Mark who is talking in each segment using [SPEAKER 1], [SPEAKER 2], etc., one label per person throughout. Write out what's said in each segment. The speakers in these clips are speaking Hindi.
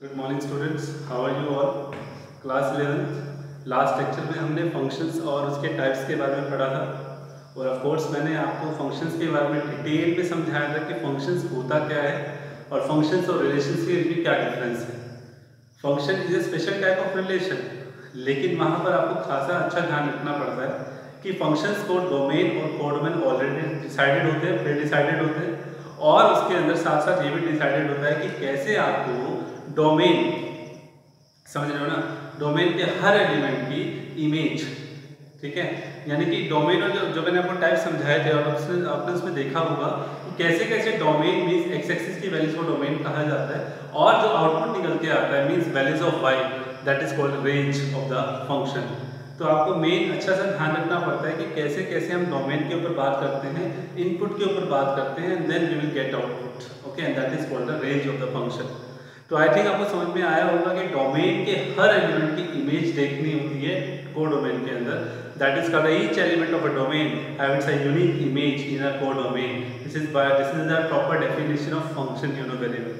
[SPEAKER 1] Good morning students, how are you all. Class 11 last lecture में हमने फंक्शंस और उसके टाइप्स के बारे में पढ़ा था और ऑफ कोर्स मैंने आपको फंक्शंस के बारे में डिटेल में समझाया था कि फंक्शंस होता क्या है और फंक्शंस और रिलेशंस के बीच क्या डिफरेंस है। Function is a special type of relation, लेकिन वहाँ पर आपको खासा अच्छा ध्यान रखना पड़ता है कि फंक्शंस को डोमेन और कोडोमेन ऑलरेडी डिसाइडेड होते हैं, प्री डिसाइडेड होते हैं और उसके अंदर साथ साथ ये भी डिसाइडेड होता है कि कैसे आपको डोमेन, समझ रहे हो ना, डोमेन के हर एलिमेंट की इमेज, ठीक है, यानी कि डोमेन और जो मैंने आपको टाइप समझाए थे और आपने उसमें देखा होगा कि कैसे कैसे डोमेन मींस एक्स एक्सिस की वैल्यूज को डोमेन कहा जाता है और जो आउटपुट निकल के आता है means values of Y, that is called range of the function. तो आपको मेन अच्छा सा ध्यान रखना पड़ता है कि कैसे कैसे हम डोमेन के ऊपर बात करते हैं, इनपुट के ऊपर बात करते हैं, then we will get output, okay, and that is called the range of the function. तो आई थिंक आपको समझ में आया होगा कि डोमेन के हर एलिमेंट की इमेज देखनी होती है कोडोमेन के अंदर, that is called each element of a domain have it's a unique image in a codomain. This is the proper definition of function, you know very well.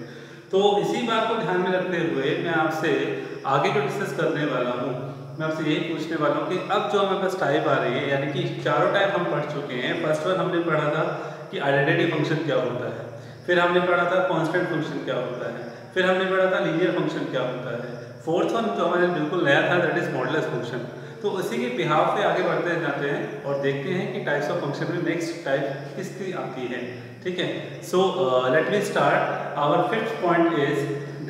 [SPEAKER 1] तो इसी बात को ध्यान में रखते हुए मैं आपसे आगे जो डिस्कस करने वाला हूँ, मैं आपसे यही पूछने वाला हूँ कि अब जो हमारे पास टाइप आ रही है, यानी कि चारों टाइप हम पढ़ चुके हैं। फर्स्ट वन हमने पढ़ा था कि आइडेंटिटी फंक्शन क्या होता है, फिर हमने पढ़ा था कांस्टेंट फंक्शन क्या होता है, फिर हमने पढ़ा था लीनियर फंक्शन क्या होता है। फोर्थ वन जो हमारे बिल्कुल नया था दैट इज मॉडुलस फंक्शन। तो उसी के बिहाफ पे आगे बढ़ते जाते हैं और देखते हैं कि टाइप्स ऑफ फंक्शन में नेक्स्ट टाइप किसकी आती है, ठीक है। So let me start. Our fifth point is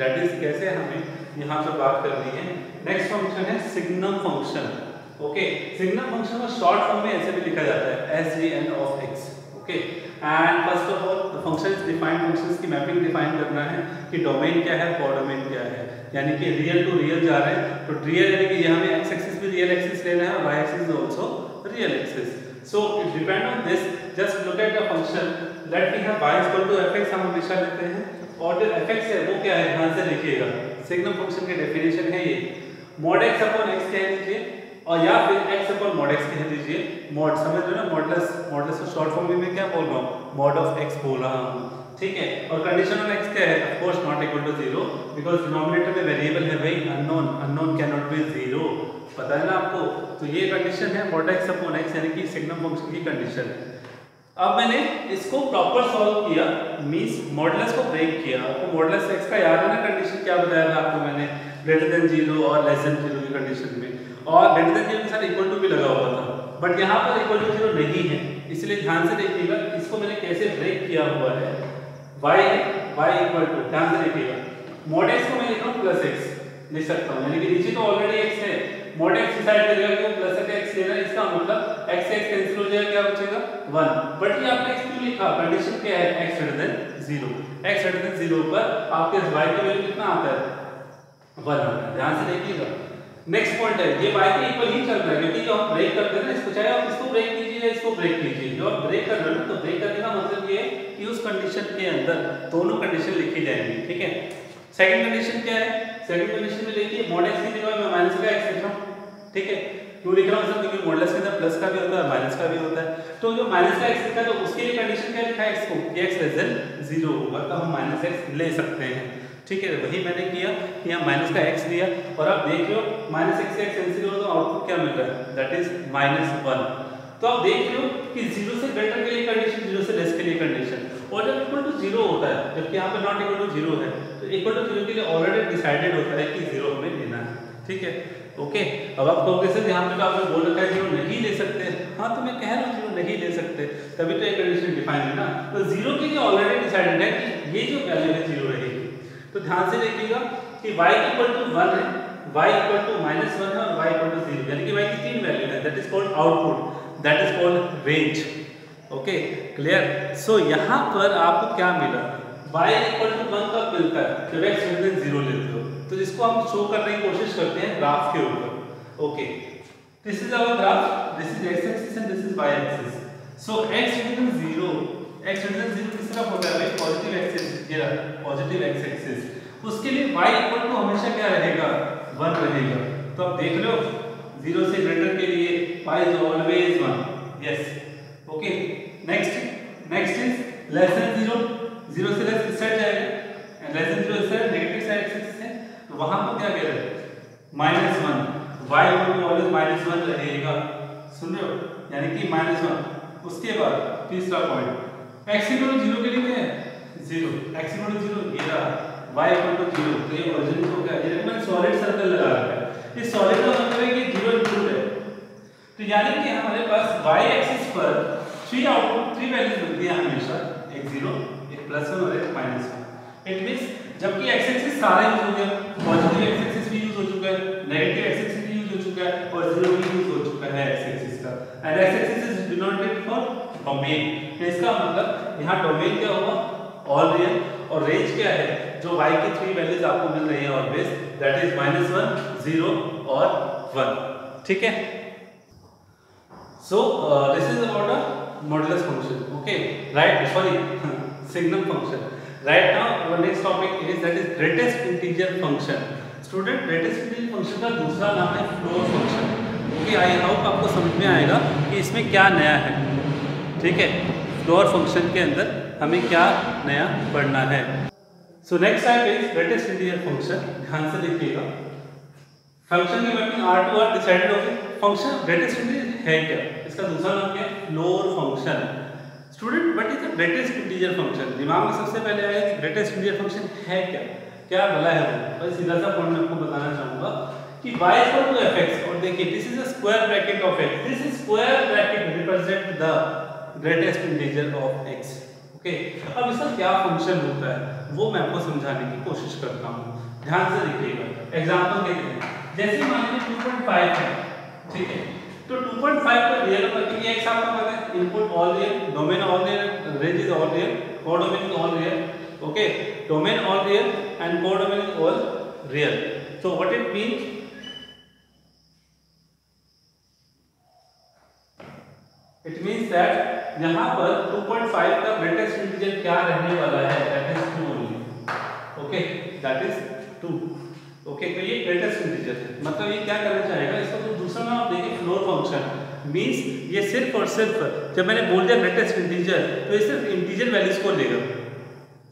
[SPEAKER 1] that is कैसे हमें यहाँ पर बात करनी है। नेक्स्ट फंक्शन है signum function, okay. Signum function को शॉर्ट फॉर्म में ऐसे भी लिखा जाता है SGN of x, okay. And first of all functions defined functions की मैपिंग डिफाइन करना है कि डोमेन क्या है, कोडोमेन क्या है, यानी कि रियल टू रियल जा रहे हैं तो रियल यानी कि यहाँ में एक्स एक्सिस भी रियल एक्सिस लेना है और Y axis is also real axis. So it depend on this, just look at the function, let we have y fx हम हमेशा लेते हैं और जो fx है वो क्या है, ध्यान से देखिएगा, सिग्नम फंक्शन की डेफिनेशन है ये mod x अपॉन x कह लीजिए और या फिर x अपॉन mod x कह लीजिए। mod समझ रहे हो ना, मॉडुलस, मॉडुलस को शॉर्ट फॉर्म में मैं क्या बोल रहा हूँ, mod ऑफ x बोल रहा हूँ, ठीक है। और कंडीशन ऑफ x क्या है, of course not equal to 0 because denominator में वेरिएबल है भाई unknown, unknown can not be 0, पता है ना आपको। तो ये कंडीशन है mod x अपॉन x यानी कि सिग्नम फंक्शन की कंडीशन है। अब मैंने इसको प्रॉपर सॉल्व किया, मींस मॉडुलस को ब्रेक किया। आपको मॉडुलस x का याद है ना, कंडीशन क्या बताया था आपको मैंने, ग्रेटर देन 0 और लेस देन 0 की कंडीशन में, और ग्रेटर देन 0 के साथ इक्वल टू भी लगा हुआ था, बट यहाँ पर इक्वल टू 0 नहीं है, इसलिए ध्यान से देखिएगा इसको मैंने कैसे ब्रेक किया हुआ है। y इक्वल टू, ध्यान से देखिएगा, mod x को मैं लिख रहा हूँ प्लस x लिख सकता हूँ, यानी कि नीचे तो ऑलरेडी x है, mod x डिसाइड करेगा कि प्लस x लेना है, इसका मतलब x से x कैंसिल हो जाएगा, क्या बचेगा 1। बट ये आपने x क्यों लिखा, कंडीशन क्या है, x greater than 0, x greater than 0 पर आपके y की वैल्यू कितना आता है, 1 आता है, ध्यान से देखिएगा। नेक्स्ट पॉइंट है, ये y के इक्वल ही चल रहा है क्योंकि जो हम ब्रेक करते हैं ना इसको, चाहे आप इसको ब्रेक कीजिए या इसको ब्रेक कीजिए, जो आप ब्रेक कर रहे हो तो ब्रेक करने का मतलब ये है कि उस कंडीशन के अंदर दोनों कंडीशन लिखी जाएंगी, ठीक है। सेकंड कंडीशन क्या है, सेकंड कंडीशन में देखिए mod x की जगह मैं माइनस का x लिख रहा हूं, ठीक है। क्यों लिख रहा हूं सर, क्योंकि मॉडुलस के अंदर प्लस का भी होता है माइनस का भी होता है। तो जो माइनस का x लिखा है तो उसके लिए कंडीशन क्या लिखा है, x को कि x लेस देन 0 होगा तो हम माइनस x ले सकते हैं, ठीक है। वही मैंने किया कि यहाँ माइनस का x लिया और आप देख लो माइनस x से x कैंसिल हो तो आउटपुट क्या मिल रहा है, दैट इज -1। तो आप देख लो कि 0 से ग्रेटर के लिए कंडीशन, 0 से लेस के लिए कंडीशन, और जब इक्वल टू 0 होता है, जबकि यहाँ पे नॉट इक्वल टू 0 है, तो इक्वल टू 0 के लिए ऑलरेडी डिसाइडेड होता है कि 0 हमें लेना है, ठीक है, ओके। अब आप कहोगे सर यहाँ पे तो आपने बोल रखा है 0 नहीं ले सकते, हाँ तो मैं कह रहा हूँ 0 नहीं ले सकते, तभी तो एक कंडीशन डिफाइन है ना। तो 0 के लिए ऑलरेडी डिसाइडेड है कि ये जो वैल्यू है 0 रहेगी। तो ध्यान से देखिएगा कि y इक्वल टू 1 है, y इक्वल टू -1 है और y इक्वल टू 0, यानी कि y की तीन वैल्यू है, that is called output, that is called range, okay, clear. So यहाँ पर आपको क्या मिला, y इक्वल टू 1 कब मिलता है, जब x ग्रेटर देन 0 लेते हो। तो इसको हम शो करने की कोशिश करते हैं ग्राफ के ऊपर, okay. This is our graph, this is x axis and this is y axis. So x greater than 0, x greater than 0 किस तरफ होता है भाई, पॉजिटिव एक्सिस, ये रहा पॉजिटिव x एक्सिस, उसके लिए y इक्वल टू हमेशा क्या रहेगा, 1 रहेगा। तो अब देख लो 0 से ग्रेटर के लिए y is always 1, yes, okay. Next is less than 0, 0 से लेस किस साइड जाएगा, लेस देन 0 से नेगेटिव साइड एक्सिस है, वहां पर क्या कह रहे हैं -1, y ऑलवेज -1 रहेगा, सुन रहे हो, यानी कि -1। उसके बाद तीसरा पॉइंट x इक्वल टू 0 के लिए क्या है 0, x इक्वल टू 0 ये रहा, y इक्वल टू 0, तो ये ओरिजिन को क्या है, ये मैंने सॉलिड सर्कल लगा रखा है, इस सॉलिड का मतलब है कि 0 इंक्लूड है, तो यानी कि हमारे पास y एक्सिस पर 3 आउटपुट 3 वैल्यूज मिलती है हमेशा, एक 0, एक +1 और एक -1। इट मींस जबकि x एक्सिस सारे यूज हो गए, पॉजिटिव x एक्सिस भी यूज हो चुका है, नेगेटिव x एक्सिस भी यूज हो चुका है और 0 भी यूज हो चुका है x एक्सिस का, and x axis is denoted for domain. तो इसका मतलब यहाँ डोमेन क्या होगा ऑल रियल, और रेंज क्या है जो y की 3 वैल्यूज आपको मिल रही है ऑलवेज, दैट इज -1, 0 और 1। ठीक है, so this is about a modulus function, okay, right, sorry signum function. Right now our next topic is that is greatest integer function. Student, greatest integer function का दूसरा नाम है floor function. Okay, I hope आपको समझ में आएगा कि इसमें क्या नया है। ठीक है, floor function के अंदर हमें क्या नया पढ़ना है। So next type is greatest integer function. ध्यान से देखिएगा, फंक्शन की mapping R to R decided होगी। फंक्शन ग्रेटेस्ट इंटीजर है क्या, इसका दूसरा नाम क्या है floor function. Student, what is the greatest integer function? दिमाग में सबसे पहले आएगा कि ग्रेटेस्ट इंटीजर फंक्शन है क्या, क्या भला है वो। बस सीधा सा पॉइंट मैं आपको बताना चाहूंगा कि y इक्वल टू fx, और देखिए this is a square bracket of x, this is square bracket represent the greatest integer of x। Okay, अब इसका क्या फंक्शन होता है वो मैं आपको समझाने की कोशिश करता हूँ, ध्यान से देखिएगा। एग्जांपल देखते हैं, जैसे मान लीजिए 2.5 है, ठीक है, तो 2.5 का रियल नंबर, क्योंकि x आपको पता है input all real, domain all real, range is all real, codomain is all real, okay, domain all real and codomain is all real. So what it means, it means that यहां पर 2.5 का ग्रेटेस्ट इंटीजर क्या रहने वाला है, that is 2 only, okay, that is 2। Okay, तो ये ग्रेटेस्ट इंटीजर है, मतलब ये क्या करना चाहेगा, इसका जो दूसरा नाम आप देखिए फ्लोर फंक्शन मींस ये सिर्फ और सिर्फ जब मैंने बोल दिया ग्रेटेस्ट इंटीजर, तो ये सिर्फ इंटीजर वैल्यूज को लेगा,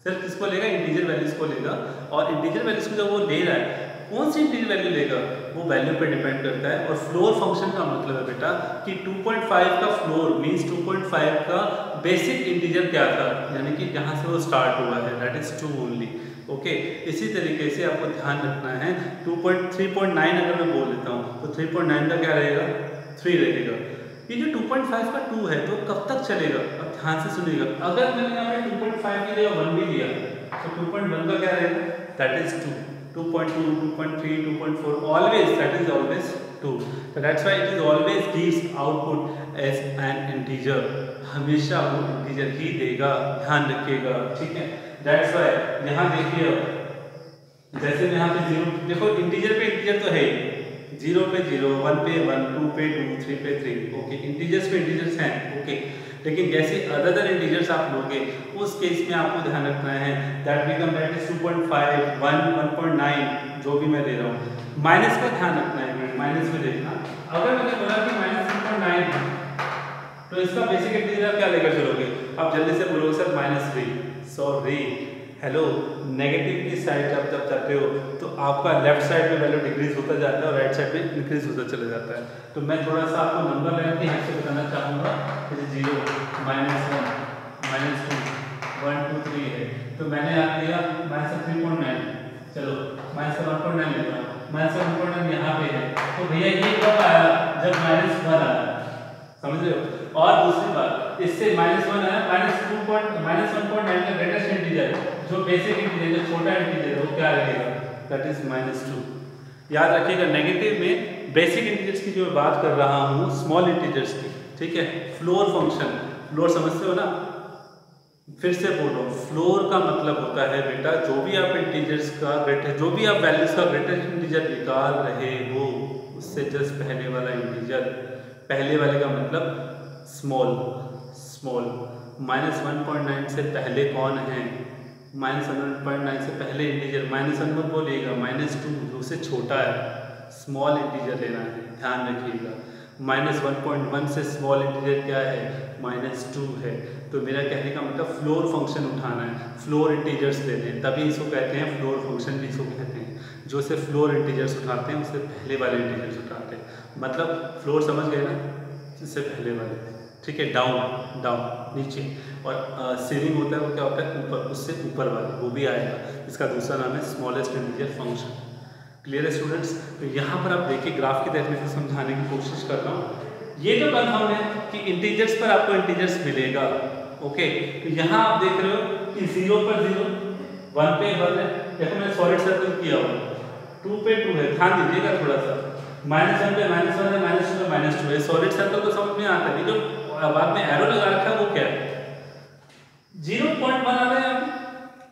[SPEAKER 1] सिर्फ किसको लेगा, इंटीजर वैल्यूज को लेगा। और इंटीजर वैल्यूज को जब वो ले रहा है, कौन सी इंटीजर वैल्यू लेगा वो वैल्यू पे डिपेंड करता है। और फ्लोर फंक्शन का मतलब है बेटा कि 2.5 का फ्लोर मींस 2.5 का बेसिक इंटीजर क्या था, यानी कि जहां से वो स्टार्ट हुआ है, दैट इज 2 ओनली। ओके, इसी तरीके से आपको ध्यान रखना है 3.9 अगर मैं बोल देता हूँ तो 3.9 का क्या रहेगा 3 रहेगा। ये जो 2.5 का 2 है तो कब तक चलेगा, अब ध्यान से सुनिएगा, अगर मैंने यहाँ पे 2.5 की जगह 1 भी लिया तो 2.1 का क्या रहेगा, that is 2, 2.2, 2.3, 2.4 always that is always 2। So that's why it is always gives output as an integer, हमेशा वो इंटीजर ही देगा, ध्यान रखिएगा, ठीक है। That's why यहाँ देखिए, जैसे मैं यहाँ पे 0 देखो, इंटीजर पे इंटीजर तो है ही, 0 पे 0, 1 पे 1, 2 पे 2, 3 पे 3, ओके, इंटीजर्स पे इंटीजर्स हैं, ओके। लेकिन जैसे अदर इंटीजर्स आप लोगे उस केस में आपको ध्यान रखना है दैट बिकम दैट इज 2.5, 1, 1.9 जो भी मैं दे रहा हूँ, माइनस का ध्यान रखना है, माइनस में देखना। अगर मैंने बोला कि -1.9 तो इसका बेसिक इंटीजर क्या लेकर चलोगे, आप जल्दी से बोलोगे सर -3, सॉरी, हेलो, नेगेटिव की साइड जब जाते हो तो आपका लेफ्ट साइड में वैल्यू डिक्रीज होता जाता है और राइट साइड में इंक्रीज होता चला जाता है। तो मैं थोड़ा सा आपको नंबर लगा के यहाँ से बताना चाहूँगा, जैसे 0, -1, -2, 1, 2, 3 है, तो मैंने यहाँ लिया -3.9, चलो -1.9 लेता हूँ, -1.9 यहाँ पे है, तो भैया ये कब आया, जब -1 आया, समझ रहे हो। और दूसरी बात, इससे -1 आया, -1.9 का ग्रेटेस्ट इंटीजर जो बेसिक इंटीजर जो छोटा इंटीजर है वो क्या रहेगा, दैट इज -2। याद रखिएगा, नेगेटिव में बेसिक इंटीजर्स की जो मैं बात कर रहा हूँ, स्मॉल इंटीजर्स की, ठीक है। फ्लोर फंक्शन, फ्लोर समझते हो ना, फिर से बोल रहा हूँ, फ्लोर का मतलब होता है बेटा जो भी आप इंटीजर्स का ग्रेटेस्ट, जो भी आप वैल्यूज का ग्रेटेस्ट इंटीजर निकाल रहे हो उससे जस्ट पहले वाला इंटीजर, पहले वाले का मतलब स्मॉल, -1.9 से पहले कौन है, -1.9 से पहले इंटीजर -1 को बोलिएगा, -2 जो से छोटा है, स्मॉल इंटीजर लेना है, ध्यान रखिएगा। -1.1 से स्मॉल इंटीजर क्या है, -2 है। तो मेरा कहने का मतलब फ्लोर फंक्शन उठाना है, फ्लोर इंटीजर्स लेने हैं, तभी इसको कहते हैं फ्लोर फंक्शन भी इसको कहते हैं। जो से फ्लोर इंटीजर्स उठाते हैं उससे पहले वाले इंटीजर्स उठाते हैं, मतलब फ्लोर समझ गए ना, इससे पहले वाले, ठीक है, डाउन डाउन नीचे, और सीलिंग होता है वो क्या होता है ऊपर, उससे ऊपर वाले, वो भी आएगा। इसका दूसरा नाम है स्मॉलेस्ट इंटीजर फंक्शन। क्लियर है स्टूडेंट्स? तो यहाँ पर आप देखिए ग्राफ की तरीके से समझाने की कोशिश कर रहा हूँ। ये तो कंफर्म है कि इंटीजर्स पर आपको इंटीजर्स मिलेगा, ओके। तो यहाँ आप देख रहे हो कि 0 पर 0, 1 पे 1 है, देखो मैंने सॉलिड सर्कल किया हुआ, 2 पे 2 है, ध्यान दीजिएगा थोड़ा सा, -1 पे -1 है, -2 पे -2 है। सॉलिड सर्कल तो समझ में आता है, जो बाद में एरो लगा रखा है वो क्या है, 0.1 आ रहा है यहाँ पे।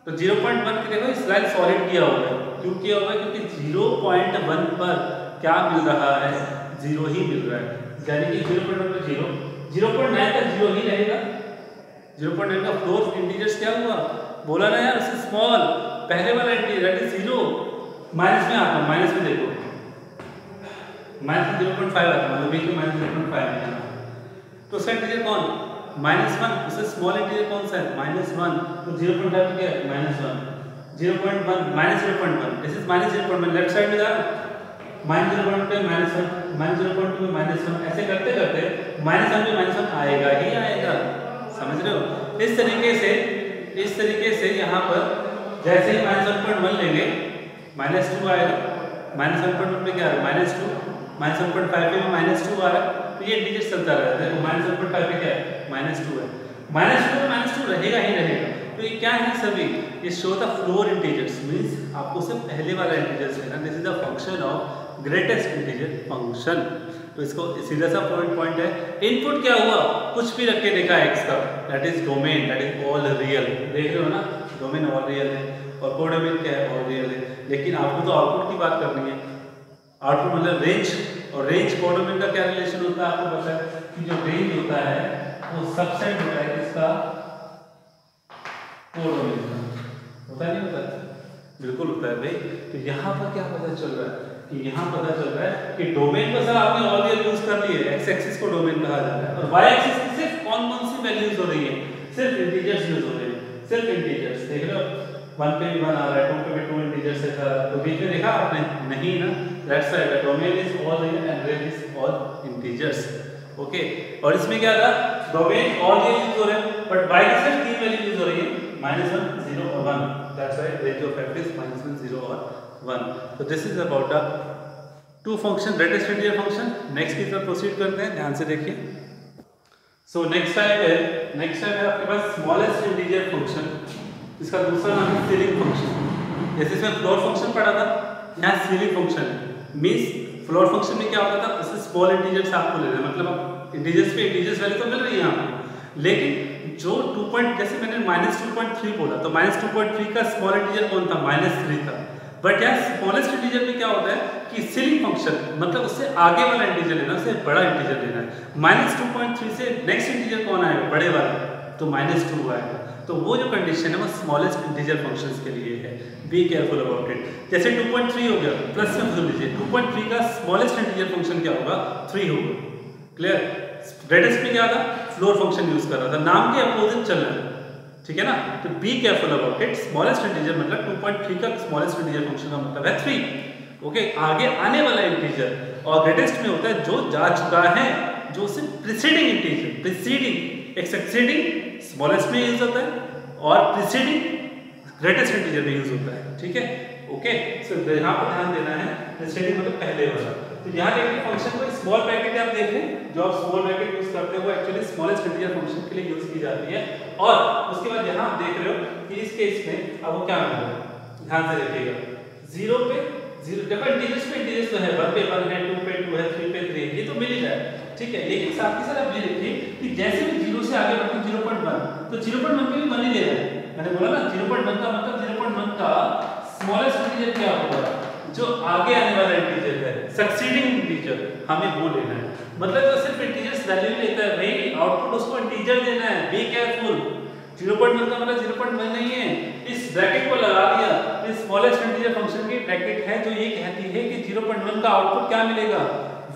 [SPEAKER 1] तो 0.1 के देखो इस लाइन सॉलिड किया हुआ है, क्यों किया हुआ है, क्योंकि 0.1 पर क्या मिल रहा है, 0 ही मिल रहा है, यानी कि 0.1 पर 0, 0.9 का 0 ही रहेगा। 0.9 का फ्लोर इंटीजर्स क्या हुआ, बोला ना यार, उससे स्मॉल पहले वाला इंटीजर 0, माइनस में आता है, माइनस में देखो, माइनस में 0.5 आता है, मतलब बीच में -0.5 है। तो उसका इंटीजर कौन, -1, उससे स्मॉल इंटीजर कौन सा है, -1, तो 0.5 क्या है, -1, 0.1 -0.1, दिस इज -0.1, लेफ्ट साइड में जा रहा है, -0.1 पे -1, -0.2 में -1, ऐसे करते करते -1 पे -1 आएगा ही आएगा, समझ रहे हो? इस तरीके से यहाँ पर जैसे ही -1.1 लेंगे -2 आएगा, -1.1 पे क्या है, -2, -1.5 पे -2 आ रहा है, तो ये इंटीजर चलता रहता है। -1.5 पे क्या है, -2 है, -2 पे -2 रहेगा ही रहेगा। तो ये क्या है सभी, ये show the floor integers, means आपको से पहले वाला इंटीजर्स है ना, this is the function of greatest integer function. तो इसको सीधा सा पॉइंट है, इनपुट क्या हुआ, कुछ भी रख के देखा x का, that is domain, that is all real, देख रहे हो ना, डोमेन ऑल रियल है, और कोडोमेन क्या है, ऑल रियल है। लेकिन आपको तो आउटपुट की बात करनी है, आउटपुट मतलब रेंज, और रेंज कोडोमेन का क्या रिलेशन होता है आपको पता है कि जो रेंज होता है वो सबसेट होता है किसका, कोडोमेन का, होता नहीं होता, बिल्कुल होता है भाई। तो यहाँ पर क्या पता चल रहा है कि यहाँ पता चल रहा है कि डोमेन को सर आपने ऑल रियल यूज कर लिए, एक्स एक्सिस को डोमेन कहा जाता है, और वाई एक्सिस की सिर्फ कौन सी वैल्यूज हो रही है, सिर्फ इंटीजर्स यूज हो रहे हैं, सिर्फ इंटीजर्स, देख रहे हो, 1 पे भी 1 आ रहा है, 2 पे भी 2 इंटीजर्स है सारा, तो बीच में देखा आपने, नहीं ना, that's why the domain is all real and range is all integers, okay. और इसमें क्या था, डोमेन ऑल रियल यूज हो रहा है, बट वाई की सिर्फ 3 वैल्यू यूज हो रही है, -1, 0 और 1, that's why range of f is -1, 0 और 1। तो this is about the two function, greatest integer function. Next की तरफ प्रोसीड करते हैं, ध्यान से देखिए। सो नेक्स्ट टाइप है आपके पास स्मॉलेस्ट इंटीजर फंक्शन, इसका दूसरा नाम है सीलिंग फंक्शन। जैसे इसमें फ्लोर फंक्शन पढ़ा था, यहाँ सीलिंग फंक्शन है, मींस फ्लोर फंक्शन में क्या होता था, उससे स्मॉल इंटीजर्स आपको लेना है, मतलब आप इंटीजर्स पे इंटीजर्स वैल्यू तो मिल रही है आपको, लेकिन जो 2 जैसे मैंने -2.3 बोला, तो -2.3 का स्मॉल इंटीजर कौन था, -3 था। बट यार स्मॉलेस्ट इंटीजर में क्या होता है कि सीलिंग फंक्शन, मतलब उससे आगे वाला इंटीजर लेना, उससे बड़ा इंटीजर लेना है। -2.3 से नेक्स्ट इंटीजर कौन आएगा, बड़े वाला, तो -2 आएगा। तो वो जो कंडीशन है वो स्मॉलेस्ट इंटीजर फंक्शंस के लिए है, बी केयरफुल अबाउट इट। जैसे 2.3 हो गया, प्लस में बदल लीजिए, 2.3 का स्मॉलेस्ट इंटीजर फंक्शन क्या होगा, 3 होगा, क्लियर। ग्रेटेस्ट में क्या था, फ्लोर फंक्शन यूज कर रहा था, नाम के अपोजिट चल रहा है, ठीक है ना। तो be careful about it, smallest integer मतलब 2.3 का स्मॉलेस्ट इंटीजर फंक्शन का मतलब है 3, ओके। आगे आने वाला इंटीजर, और ग्रेटेस्ट में होता है जो जा चुका है, जो उससे प्रीसीडिंग इंटीजर, प्रीसीडिंग एक सक्सीडिंग स्मॉलेस्ट में यूज होता है, और प्रीसीडिंग ग्रेटेस्ट इंटीजर में यूज होता है, ठीक है, ओके। सो यहाँ पर ध्यान देना है, प्रीसीडिंग मतलब पहले वाला। तो यहाँ देखिए फंक्शन को स्मॉल ब्रैकेट आप देखें, जो आप स्मॉल ब्रैकेट यूज करते हो वो एक्चुअली स्मॉलेस्ट इंटीजर फंक्शन के लिए यूज की जाती है। और उसके बाद यहाँ आप देख रहे हो कि इस केस में अब वो क्या मिलेगा, ध्यान से देखिएगा, 0 पे 0, देखो इंटीजर्स पे इंटीजर्स तो है, 1 पे 1 है, 2 पे 2 है, 3 पे 3 है, ये तो मिल ही जाए, ठीक है। लेकिन साथ ही साथ आप ये देखिए कि जैसे भी 0 से आगे बढ़ते 0.1, तो 0.1 पे भी 1 ही ले रहा है, मैंने बोला ना 0.1 का मतलब 0.1 का स्मॉलेस्ट इंटीजर क्या होगा, जो आगे आने वाला इंटीजर है, सक्सीडिंग इंटीजर, हमें वो लेना है। मतलब जो सिर्फ इंटीजर्स वैल्यू लेता है भाई, आउटपुट उसको इंटीजर देना है, बी केयरफुल। 0.1 का मतलब 0.1 नहीं है, इस ब्रैकेट को लगा दिया, इस स्मॉलेस्ट इंटीजर फंक्शन की ब्रैकेट है जो ये कहती है कि 0.1 का आउटपुट क्या मिलेगा,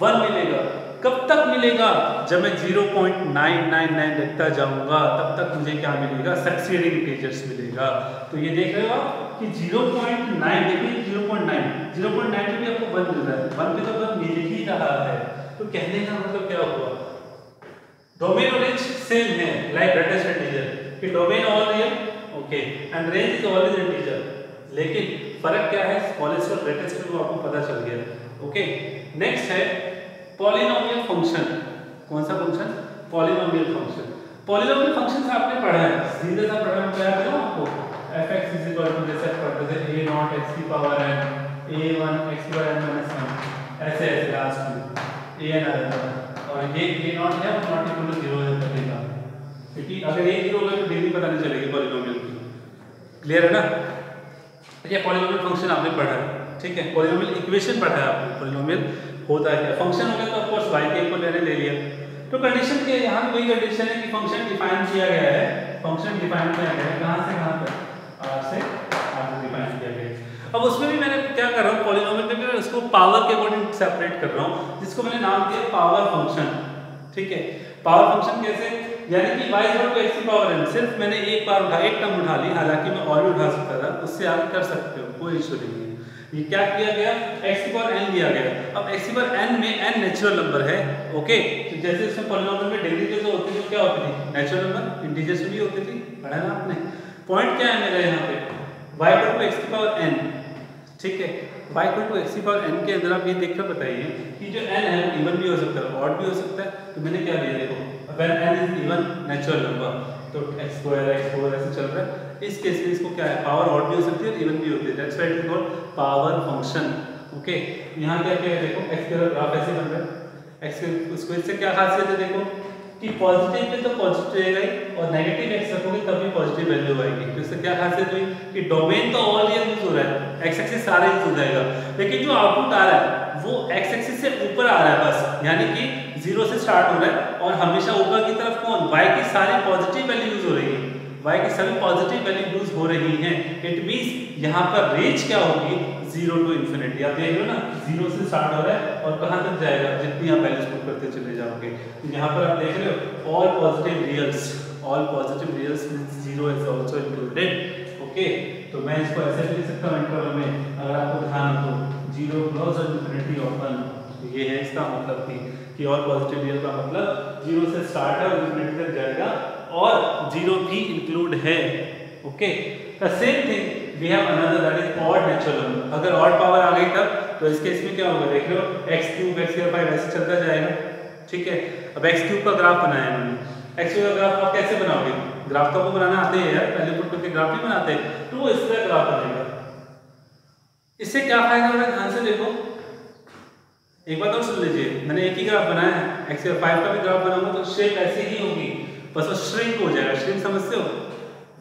[SPEAKER 1] 1 मिलेगा। कब तक मिलेगा, जब मैं 0.999 लिखता जाऊंगा तब तक मुझे क्या मिलेगा, सक्सीडिंग इंटीजर्स मिलेगा। तो ये देख रहे हो आप कि 0.9, देखिए 0.9 कहने का मतलब क्या हुआ, डोमेन और रेंज सेम है लाइक ग्रेटेस्ट इंटीजर कि domain all real okay and range is always integer, लेकिन फर्क क्या है स्मॉलेस्ट और ग्रेटेस्ट में, वो आपको पता चल गया ओके। नेक्स्ट है पॉलिनोमियल फंक्शन। कौन सा function? Polynomial function. Polynomial function आपने पढ़ा है, सीधे सा पढ़ा है, क्या करो आपको fx इज इक्वल टू जैसे पढ़ते थे a नॉट x की पावर n a1 x की पावर n माइनस 1 ऐसे ऐसे लास्ट में a n आ जाता है, और ये a नॉट है और नॉट इक्वल टू 0 है पहले का, क्योंकि अगर a 0 होगा तो डिग्री पता नहीं चलेगी पॉलिनोमियल की। क्लियर है ना? ये पॉलिनोमियल फंक्शन आपने पढ़ा है, ठीक है। पॉलिनोमियल इक्वेशन पढ़ा है आपने, पॉलिनोमियल होता है क्या, फंक्शन हो गया तो ऑफ कोर्स y के इक्वल मैंने ले लिया। तो कंडीशन के यहाँ वही कंडीशन है कि फंक्शन डिफाइन किया गया है, फंक्शन डिफाइन किया गया है कहाँ से कहाँ तक, R से R को डिफाइन किया गया है। अब उसमें भी मैंने क्या कर रहा हूँ, पॉलिनोमियल में भी मैं उसको पावर के अकॉर्डिंग सेपरेट कर रहा हूँ, जिसको मैंने नाम दिया पावर फंक्शन, ठीक है। पावर फंक्शन कैसे, यानी कि y इक्वल टू x की पावर n, सिर्फ मैंने एक बार उठा, एक टर्म उठा ली, हालांकि मैं और भी उठा सकता था, उससे आप कर सकते हो, कोई इशू नहीं है। ये क्या किया गया, x की पावर n लिया गया। अब x की पावर n में n नेचुरल नंबर है ओके, तो जैसे इसमें पॉलिनोमियल में डिग्री जो होती थी क्या होती थी, नेचुरल नंबर, इंटीजर्स भी होती थी, पढ़ा ना आपने। पॉइंट क्या है मेरा यहाँ पे, y इक्वल टू x की पावर n, ठीक है। y इक्वल टू x की पावर n के अंदर आप ये देखकर बताइए कि जो n है इवन भी हो सकता है, ऑड भी हो सकता है, तो मैंने क्या लिया देखो, when n is even natural number, तो x2 x4 ऐसे चल रहा है। इस केस में इसको क्या है, पावर ऑड भी हो सकती है और इवन भी होती है, that's why it is called power function okay. यहाँ क्या क्या है देखो, x का ग्राफ ऐसे बन रहा है, x के उसको इससे क्या खासियत है देखो कि पॉजिटिव पे तो पॉजिटिव रहेगा ही, और नेगेटिव x रखोगे तब भी पॉजिटिव वैल्यू आएगी। तो इससे क्या खासियत हुई कि डोमेन तो ऑल रियल यूज हो रहा है, x एक्सिस सारा यूज हो जाएगा, लेकिन जो आउटपुट आ रहा है वो x एक्सिस से ऊपर आ रहा है बस, यानी कि 0 से स्टार्ट हो रहा है और हमेशा ऊपर की तरफ कौन, y की सारी पॉजिटिव वैल्यू यूज हो रही है, y की सभी पॉजिटिव वैल्यू यूज हो रही हैं। इट मींस यहाँ पर रेंज क्या होगी, 0 टू इंफिनिटी। आप देख लो ना, 0 से स्टार्ट हो रहा है और कहाँ तक जाएगा, जितनी आप वैल्यूज पुट करते चले जाओगे। यहाँ पर आप देख रहे हो all positive reals, all positive reals means 0 is also included okay. तो मैं इसको ऐसे भी लिख सकता हूँ इंटरवल में, अगर आपको ध्यान हो तो 0 क्लोज और इंफिनिटी ओपन, ये है इसका मतलब कि ऑल पॉजिटिव रियल का मतलब 0 से स्टार्ट है और इंफिनिटी तक जाएगा और 0 भी इंक्लूड है okay. The same thing we have another that is odd natural number. अगर ऑड पावर आ गई तब तो इस केस में क्या होगा, देख लो x³ x^5 ऐसे चलता जाएगा, ठीक है। अब x³ का ग्राफ बनाया है मैंने, x³ का ग्राफ आप कैसे बनाओगे, ग्राफ तो आपको बनाना आते हैं यार, पहले पुट करके ग्राफ ही बनाते हैं, तो वो इस तरह ग्राफ बनेगा। इससे क्या फायदा हो रहा है, ध्यान से देखो, एक बात और सुन लीजिए, मैंने एक ही ग्राफ बनाया है, x5 का भी ग्राफ बनाऊंगा तो शेप ऐसी ही होगी, बस वो श्रिंक हो जाएगा, श्रिंक समझते हो,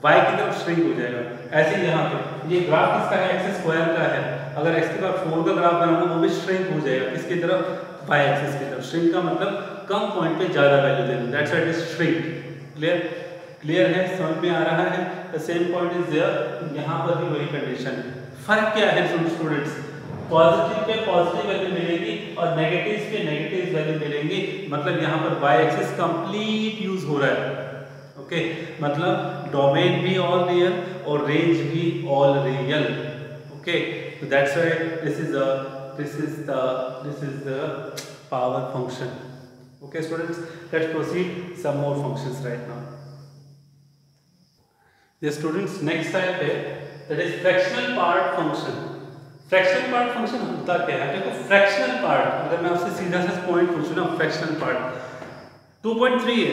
[SPEAKER 1] y की तरफ श्रिंक हो जाएगा। ऐसे ही यहाँ पे ये ग्राफ किसका है, x² का है, अगर x के बाद 4 का ग्राफ बनाऊंगा वो भी श्रिंक हो जाएगा, किसकी तरफ, y एक्सिस की तरफ। श्रिंक का मतलब कम पॉइंट पे ज्यादा वैल्यू देना, that's why it is shrink. Clear, clear है, समझ में आ रहा है। The same point is there, यहाँ पर भी वही कंडीशन है। फर्क क्या है स्टूडेंट्स, पॉजिटिव पे पॉजिटिव वैल्यू मिलेगी और नेगेटिव पे नेगेटिव वैल्यू मिलेंगी, मतलब यहाँ पर y एक्सिस कंप्लीट यूज हो रहा है ओके, मतलब डोमेन भी ऑल रियल और रेंज भी all real okay. so that's why this is the power function okay students। let's proceed some more functions right now। the students next type है that is fractional part function। Fractional part function होता क्या है, देखो फ्रैक्शनल पार्ट, अगर मैं आपसे सीधा सा पॉइंट पूछूं ना, फ्रैक्शनल पार्ट 2.3 है,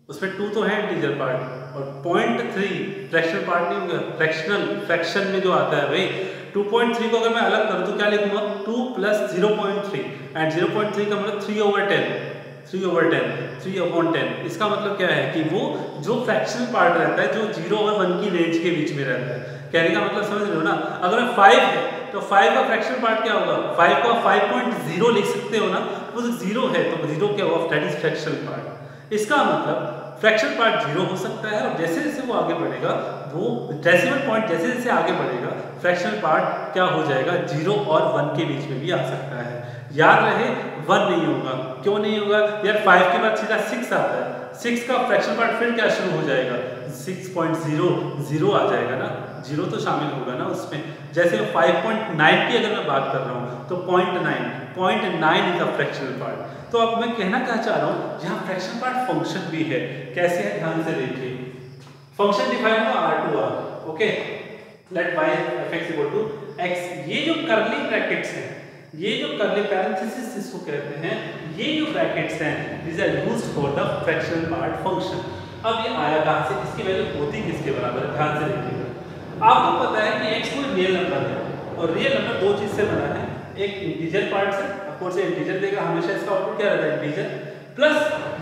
[SPEAKER 1] उसमें 2 तो है इंटीजर पार्ट, और 0.3 फ्रैक्शनल पार्ट नहीं होगा, फ्रैक्शनल फ्रैक्शन में जो आता है भाई 2.3 को अगर मैं अलग करूं तो क्या लिखूंगा, 2 + 0.3 एंड 0.3 का मतलब 3/10, 3/10। इसका मतलब क्या है कि वो जो फ्रैक्शनल पार्ट रहता है जो 0 और 1 की रेंज के बीच में रहता है। कहने का मतलब समझ रहे हो ना, अगर 5 है तो 5 का फ्रैक्शनल पार्ट क्या होगा, 5 को 5.0 लिख सकते हो ना, वो 0 है तो 0 क्या होगा, दैट इज फ्रैक्शनल पार्ट। इसका मतलब फ्रैक्शनल पार्ट 0 हो सकता है, और जैसे जैसे वो आगे बढ़ेगा, वो डेसिमल पॉइंट जैसे जैसे आगे बढ़ेगा, फ्रैक्शनल पार्ट क्या हो जाएगा, 0 और 1 के बीच में भी आ सकता है। याद रहे 1 नहीं होगा, क्यों नहीं होगा यार, 5 के बाद सीधा 6 आता है, 6 का फ्रैक्शनल पार्ट फिर क्या शुरू हो जाएगा, 6.00 आ जाएगा ना, 0 तो शामिल होगा ना उसमें। जैसे 5.9 की अगर मैं बात कर रहा हूँ तो 0.9 इज अ फ्रैक्शनल पार्ट। तो अब मैं कहना क्या चाह रहा हूँ, जहाँ फ्रैक्शनल पार्ट फंक्शन भी है, कैसे है ध्यान से देखिए। फंक्शन डिफाइन हुआ R2R, okay, let y f(x) equal to x। ये जो कर्ली ब्रैकेट्स हैं, ये जो कर्ली पैरेंथेसिस जिसको कहते हैं, ये जो ब्रैकेट्स हैं, these are used for the fractional part function। अब ये आया कहाँ से, इसकी वैल्यू होती किसके बराबर है, ध्यान से देखिएगा। आपको पता है कि x कोई रियल नंबर है, और रियल नंबर दो चीज से बना है, एक इंटीजर पार्ट से, ऑफ कोर्स इंटीजर देगा हमेशा, इसका आउटपुट क्या रहता है इंटीजर, प्लस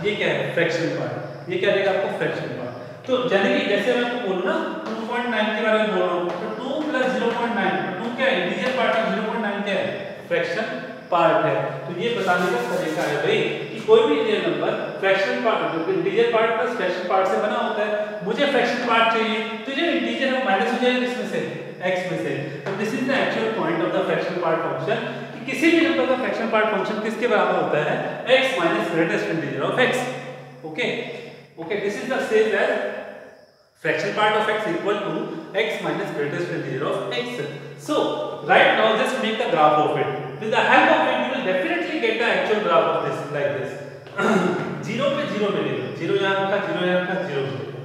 [SPEAKER 1] ये क्या है फ्रैक्शनल पार्ट, ये क्या देगा आपको फ्रैक्शनल पार्ट। तो यानी कि जैसे मैं आपको बोलूं ना 2.9 के बारे में बोल रहा हूं, तो 2 + 0.9, तो 2 क्या है इंटीजर पार्ट है, 0.9 क्या है फ्रैक्शन पार्ट है। तो ये बताने का तरीका है भाई कि कोई भी रियल नंबर फ्रैक्शनल पार्ट, जो integer part plus fraction part से बना होता है। मुझे फ्रैक्शन पार्ट चाहिए, तो जो इंटीजर है माइनस हो जाएगा इसमें से, x में से। तो this is the actual point of the fractional part function, कि किसी भी नंबर का फ्रैक्शनल पार्ट फंक्शन किसके बराबर होता है, x minus greatest integer of x। Okay okay, this is the same as fractional part of x equal to x minus greatest integer of x. So right now just make the graph of it. With the help of it you will definitely get the actual graph of this like this. 0 पे 0 मिलेगा, 0 यहाँ रखा, 0 यहाँ रखा, 0 मिलेगा।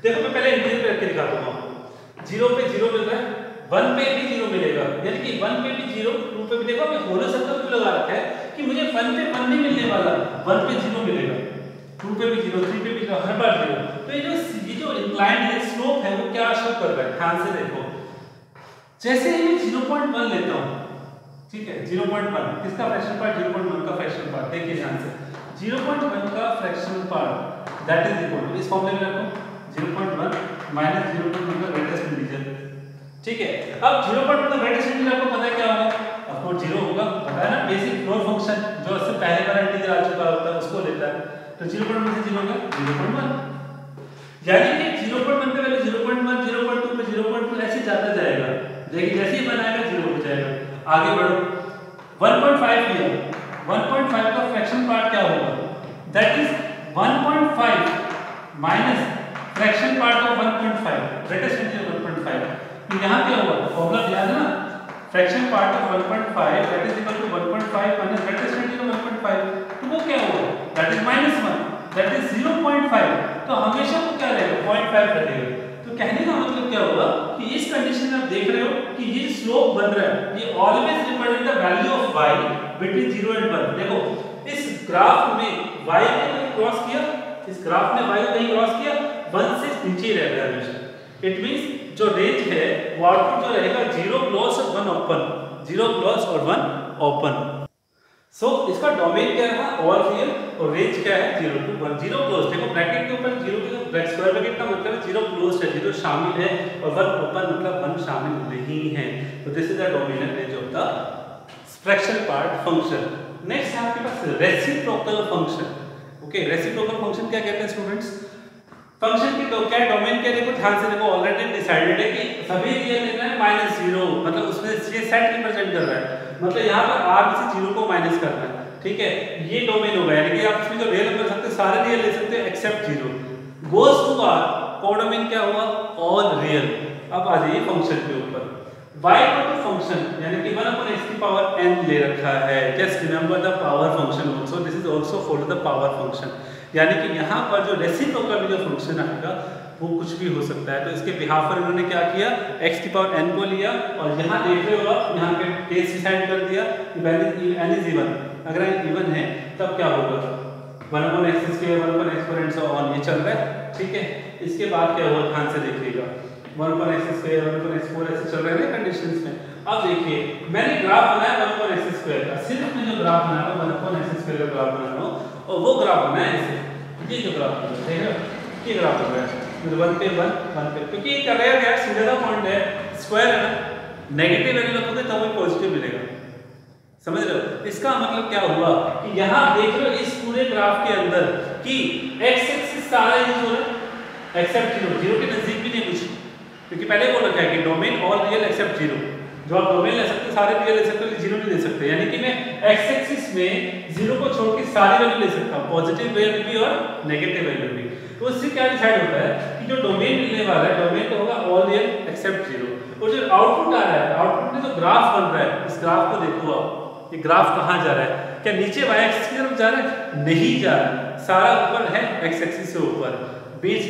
[SPEAKER 1] देखो मैं पहले इंटीजर पे रख के दिखाता हूँ आपको। 0 पे 0 मिल रहा है, 1 पे भी 0 मिलेगा, यानी कि 1 पे भी 0, 2 पे भी। देखो मैं होलो सर्कल क्यों लगा रखा है कि मुझे 1 पे 1 नहीं मिलने वाला, 1 पे 0 मिलेगा, 2 पे भी 0, 3 पे भी 0, हर बार 0। तो ये जो इंक्लाइंड है, स्लोप है, वो क्या शो कर रहा है, ध्यान से देखो। जैसे ही मैं 0.1 लेता हूं, ठीक है, 0.1 किसका फ्रैक्शनल पार्ट, 0.1 का फ्रैक्शनल पार्ट, देखिए ध्यान से, 0.1 का fractional part that is equal to, इस फॉर्मूले में रखो 0.1 माइनस 0.1 का ग्रेटेस्ट इंटीजर, ठीक है। अब 0.1 का ग्रेटेस्ट इंटीजर आपको पता है क्या होगा, ऑफ कोर्स 0 होगा, पता है ना, बेसिक फ्लोर फंक्शन जो इससे पहले वाला इंटीजर आ चुका होता है उसको लेता है। तो 0.1 से 0 होगा 0.1, यानी कि 0.1 पे वैल्यू 0.1, 0.2 पे 0.2 ऐसे जाता जाएगा। देखिए जैसे ही बनाएगा 0 हो जाएगा। आगे बढ़ो, 1.5 लिया, 1.5 का फ्रैक्शन पार्ट क्या होगा, that is 1.5 minus fraction part of 1.5, greatest integer 1.5। तो यहाँ क्या होगा, फॉर्मूला याद है ना, fraction part of 1.5 that is equal to 1.5 minus greatest integer 1.5, तो वो क्या होगा, दैट इज -1, दैट इज 0.5। तो हमेशा वो क्या रहेगा, 0.5 रहेगा। तो कहने का मतलब क्या होगा कि इस कंडीशन में आप देख रहे हो कि ये स्लोप बन रहा है, ये always represent the value of y between 0 and 1। देखो इस ग्राफ में y ने कहीं क्रॉस किया, इस ग्राफ में y को कहीं क्रॉस किया, 1 से नीचे रह गया हमेशा। इट मींस जो रेंज है वो आउटपुट जो रहेगा 0 क्लोज और 1 ओपन, 0 क्लोज और 1 ओपन। सो इसका डोमेन क्या है, ऑल रियल, और रेंज क्या है 0 to 1, 0 क्लोज। देखो ब्रैकेट के ऊपर 0 के स्क्वायर ब्रैकेट का मतलब है 0 क्लोज है, 0 शामिल है, और 1 ओपन मतलब 1 शामिल नहीं है। तो this is the domain and range of the fractional part function. Next है आपके पास reciprocal function. Okay, reciprocal function क्या कहते हैं स्टूडेंट्स, फंक्शन की क्या डोमेन क्या, देखो ध्यान से देखो, ऑलरेडी डिसाइडेड है कि सभी रियल लेना है -0, मतलब उसमें ये सेट रिप्रेजेंट कर रहा है, मतलब यहाँ पर r में से 0 को माइनस करना है, ठीक है। ये डोमेन होगा, यानी कि आप इसमें जो रियल नंबर सकते सारे रियल ले सकते हैं except 0, goes to r, codomain क्या हुआ, ऑल रियल। अब आ जाइए फंक्शन के ऊपर, y इक्वल टू फंक्शन, यानी कि 1/x की पावर n ले रखा है। Just remember the power function also, this is also follow the power function, यानी कि यहाँ पर जो रेसिप्रोकल में जो फंक्शन आएगा वो कुछ भी हो सकता है। तो इसके बिहाफ पर इन्होंने क्या किया, x की पावर n को लिया, और यहाँ देख रहे हो आप, यहाँ पे केस डिसाइड कर दिया कि वैल्यू n इज इवन, अगर n इवन है तब क्या होगा, 1/x², 1/x4 and so on, ये चल रहा है, ठीक है। इसके बाद क्या होगा, ध्यान से देखिएगा, 1/x², 1/x4 ऐसे चल रहे हैं कंडीशंस में। अब देखिए मैंने ग्राफ बनाया 1/x² का, सिर्फ मैं जो ग्राफ बना रहा हूँ 1/x² का ग्राफ बना रहा हूँ, और वो ग्राफ बना है ऐसे, ये जो ग्राफ बना है, ये ग्राफ बन रहा है 1 पे 1 पे, क्योंकि ये कर रहा है यार, सीधा सा पॉइंट है, स्क्वायर है ना, नेगेटिव वैल्यू रखोगे तब वो पॉजिटिव मिलेगा, समझ रहे हो। इसका मतलब क्या हुआ कि यहाँ देख रहे हो इस पूरे ग्राफ के अंदर कि x एक्सिस सारा यूज हो रहा है एक्सेप्ट 0, 0 के नजदीक भी नहीं कुछ, क्योंकि पहले बोल रखा है कि डोमेन ऑल रियल एक्सेप्ट 0, जो आप डोमेन ले सकते सारे रियल ले सकते हो, 0 नहीं ले सकते, यानी कि मैं x एक्सिस में 0 को छोड़ के सारी वैल्यू ले सकता हूँ, पॉजिटिव वैल्यू भी और नेगेटिव वैल्यू भी। तो इससे क्या डिसाइड होता है कि जो डोमेन मिलने वाला है, डोमेन तो होगा ऑल रियल एक्सेप्ट जीरो, और जो आउटपुट आ रहा है, आउटपुट में जो ग्राफ बन रहा है, इस ग्राफ को देखो आप, ये ग्राफ कहाँ जा रहा है, क्या नीचे वाई एक्सिस की तरफ जा रहा है? नहीं जा रहा है, सारा ऊपर है एक्स एक्सिस से ऊपर। बीच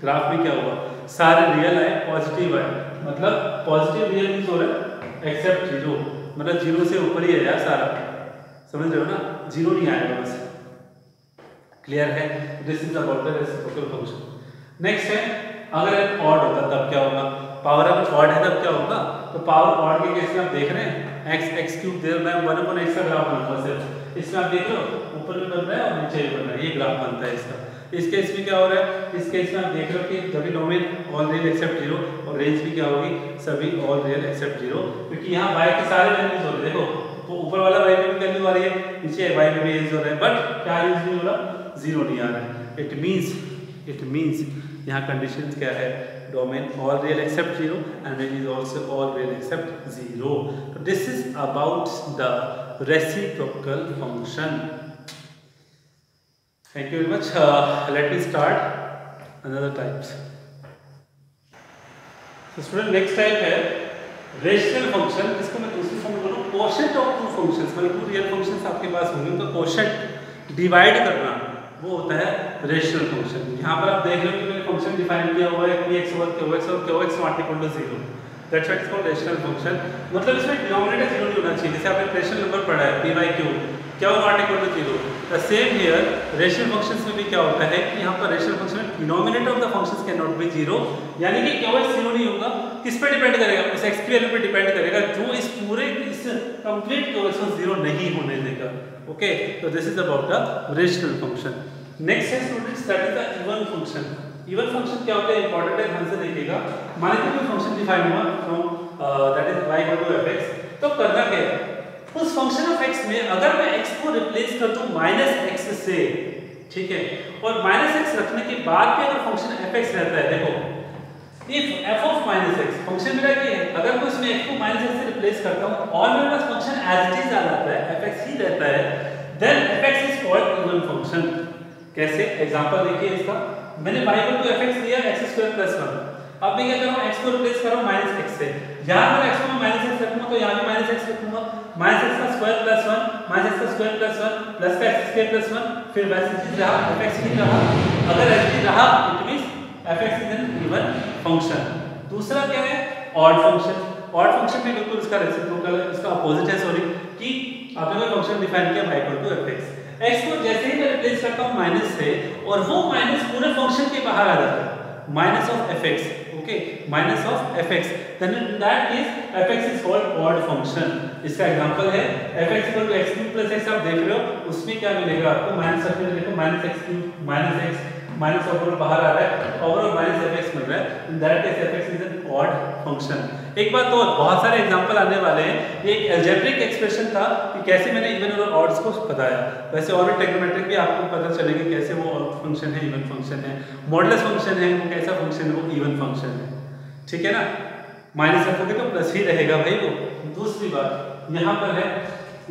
[SPEAKER 1] ग्राफ में क्या होगा, सारे रियल आए, पॉजिटिव आए, मतलब पॉजिटिव रियल मींस हो रहा है एक्सेप्ट जीरो, मतलब जीरो से ऊपर ही है यार सारा, समझ रहे हो ना, जीरो नहीं आएगा बस। क्लियर है? This is about the reciprocal function. Next है, अगर ऑड होता तब क्या होगा, पावर अगर ऑड है तब क्या होगा, तो पावर ऑड के केस में आप देख रहे हैं x क्यूब दे रहा है 1/x का ग्राफ बनता है सिर्फ, इसमें आप देख लो ऊपर भी बन रहा है और नीचे भी बन रहा है, ये ग्राफ बनता है इसका। इस केस में क्या हो रहा है, इस केस में आप देख रहे हो कि सभी domain all real except zero, और रेंज भी क्या होगी, सभी ऑल रियल एक्सेप्ट जीरो, क्योंकि यहाँ y के सारे वैल्यूज हो रहे हैं, देखो तो ऊपर वाला y में भी वैल्यू आ रही है, नीचे y में भी यूज हो रहा है, बट क्या यूज नहीं हो रहा, जीरो नहीं आ रहा है। इट मींस यहाँ कंडीशन क्या है, domain all real except zero and range is also all real except zero. तो this is about the reciprocal function. Thank you very much. Let me start another types. तो स्टूडेंट नेक्स्ट टाइप है रेशनल फंक्शन, जिसको मैं दूसरी फॉर्म में बोलूँ कोशेंट ऑफ टू फंक्शंस, मतलब टू रियल फंक्शंस आपके पास होंगे, उनका कोशेंट डिवाइड करना वो होता है रेशनल फंक्शन। यहाँ पर आप देख रहे हो कि मैंने फंक्शन डिफाइन किया हुआ है px ओवर qx और qx not equal to 0, that's why it's called rational function. मतलब इसमें डिनोमिनेटर जीरो नहीं होना चाहिए, जैसे आपने रेशनल नंबर पढ़ा है p/q, क्या वो not equal to 0, the same here rational functions में भी क्या होता है कि यहाँ पर रेशनल फंक्शन में denominator of the functions can not be 0, यानी कि qx 0 नहीं होगा, किस पे डिपेंड करेगा, उस x की वैल्यू पे डिपेंड करेगा जो इस पूरे इस कंप्लीट qx को 0 नहीं होने देगा। ओके, तो this is about the rational function. Next है students that is the even function. Even function क्या होता है, इंपॉर्टेंट है, ध्यान से देखिएगा। मान लीजिए कोई फंक्शन डिफाइन हुआ from that is y equal to fx, तो करना क्या है, उस फंक्शन ऑफ x में अगर मैं x को रिप्लेस कर दूं -x से, ठीक है, और -x रखने के बाद भी अगर फंक्शन fx रहता है, देखो if f of -x function मेरा क्या है, अगर मैं उसमें x को -x से रिप्लेस करता हूं और मेरे पास फंक्शन एज इट इज आ जाता है, fx ही रहता है, then fx is called even function. कैसे, एग्जांपल देखिए इसका, मैंने y इक्वल टू fx लिया x² + 1, अब मैं क्या कर रहा हूं, x को रिप्लेस कर रहा हूं -x से, यहां पर x को मैं -x रखूंगा तो यहां भी -x रखूंगा, -x का स्क्वायर + 1 -x का स्क्वायर + 1 प्लस का x² + 1, फिर वैसे चीज रहा fx ही रहा, अगर ऐसे रहा it means fx is an even function. दूसरा क्या है, ऑड फंक्शन। ऑड फंक्शन में बिल्कुल इसका रेसिप्रोकल है, इसका अपोजिट है, सॉरी, कि आपने कोई फंक्शन डिफाइन किया y equal to fx, x को जैसे ही मैं रिप्लेस करता हूं माइनस से, और वो माइनस पूरे फंक्शन के बाहर आ जाता है, minus of fx, okay, minus of fx, then in that case fx is called odd function. इसका एग्जांपल है fx equal to x³ + x, आप देख रहे हो उसमें क्या मिलेगा आपको, माइनस रखने में देखो -x³ -x माइनस ओवरऑल बाहर आ रहा है, ओवरऑल -fx मिल रहा है, इन that case fx is an odd function. एक बात तो बहुत सारे एग्जांपल आने वाले हैं, ये एक अलजेब्रिक एक्सप्रेशन था कि कैसे मैंने इवन और ऑड्स को बताया, वैसे और भी ट्रिग्नोमेट्रिक भी आपको पता चलेगा कैसे वो ऑड फंक्शन है, इवन फंक्शन है, मॉडुलस फंक्शन है, वो कैसा फंक्शन है, वो इवन फंक्शन है, ठीक है ना, माइनस रखोगे तो प्लस ही रहेगा भाई वो। दूसरी बात यहाँ पर है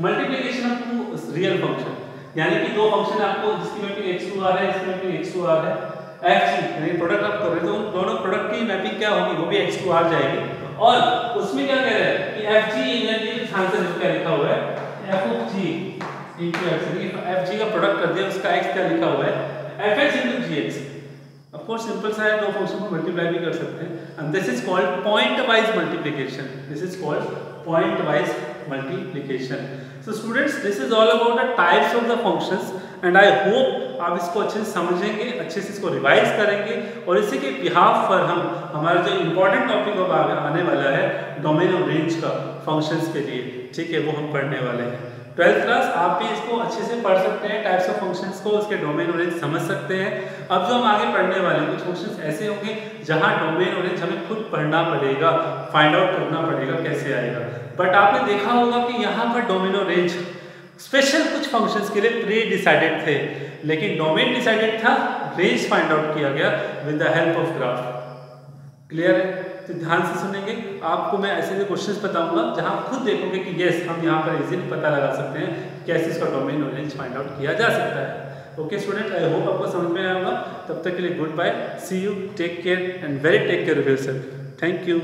[SPEAKER 1] multiplication of two real function, यानी कि दो फंक्शन आपको जिसकी मैपिंग x2 आ रहा है, इसकी मैपिंग x2 आ रहा है, fg यानी प्रोडक्ट आप कर रहे हो तो उन दोनों प्रोडक्ट की मैपिंग क्या होगी, वो भी x2 आ जाएगी, और उसमें क्या कह रहा है कि fg इनवर्स ध्यान से क्या लिखा हुआ है, f of g into x, fg का प्रोडक्ट कर दिया, उसका x क्या लिखा हुआ है, fx into gx। Of course simple सा है, दो फंक्शन को मल्टीप्लाई भी कर सकते हैं, and this is called point wise multiplication, this is called point wise multiplication. So students, this is all about the types of the functions, and I hope आप इसको अच्छे से समझेंगे, अच्छे से इसको रिवाइज करेंगे, और इसी के बिहाफ पर हम हमारा जो इंपॉर्टेंट टॉपिक अब आने वाला है डोमेन और रेंज का फंक्शंस के लिए, ठीक है, वो हम पढ़ने वाले हैं। 12th क्लास आप भी इसको अच्छे से पढ़ सकते हैं, टाइप्स ऑफ फंक्शंस को, उसके डोमेन और रेंज समझ सकते हैं। अब जो हम आगे पढ़ने वाले हैं कुछ फंक्शंस ऐसे होंगे जहां डोमेन और रेंज हमें खुद पढ़ना पड़ेगा, फाइंड आउट करना पड़ेगा कैसे आएगा, बट आपने देखा होगा कि यहाँ पर डोमेन और रेंज स्पेशल कुछ फंक्शंस के लिए प्री डिसाइडेड थे, लेकिन डोमेन डिसाइडेड था, रेंज फाइंड आउट किया गया with the help of graph. Clear है? तो ध्यान से सुनेंगे, आपको मैं ऐसे ऐसे क्वेश्चंस बताऊंगा जहां आप खुद देखोगे कि यस हम यहाँ पर इजीली पता लगा सकते हैं कैसे इसका डोमेन और रेंज फाइंड आउट किया जा सकता है। ओके स्टूडेंट, आई होप आपको समझ में आया होगा। तब तक के लिए goodbye, see you, take care and very take care of yourself. Thank you.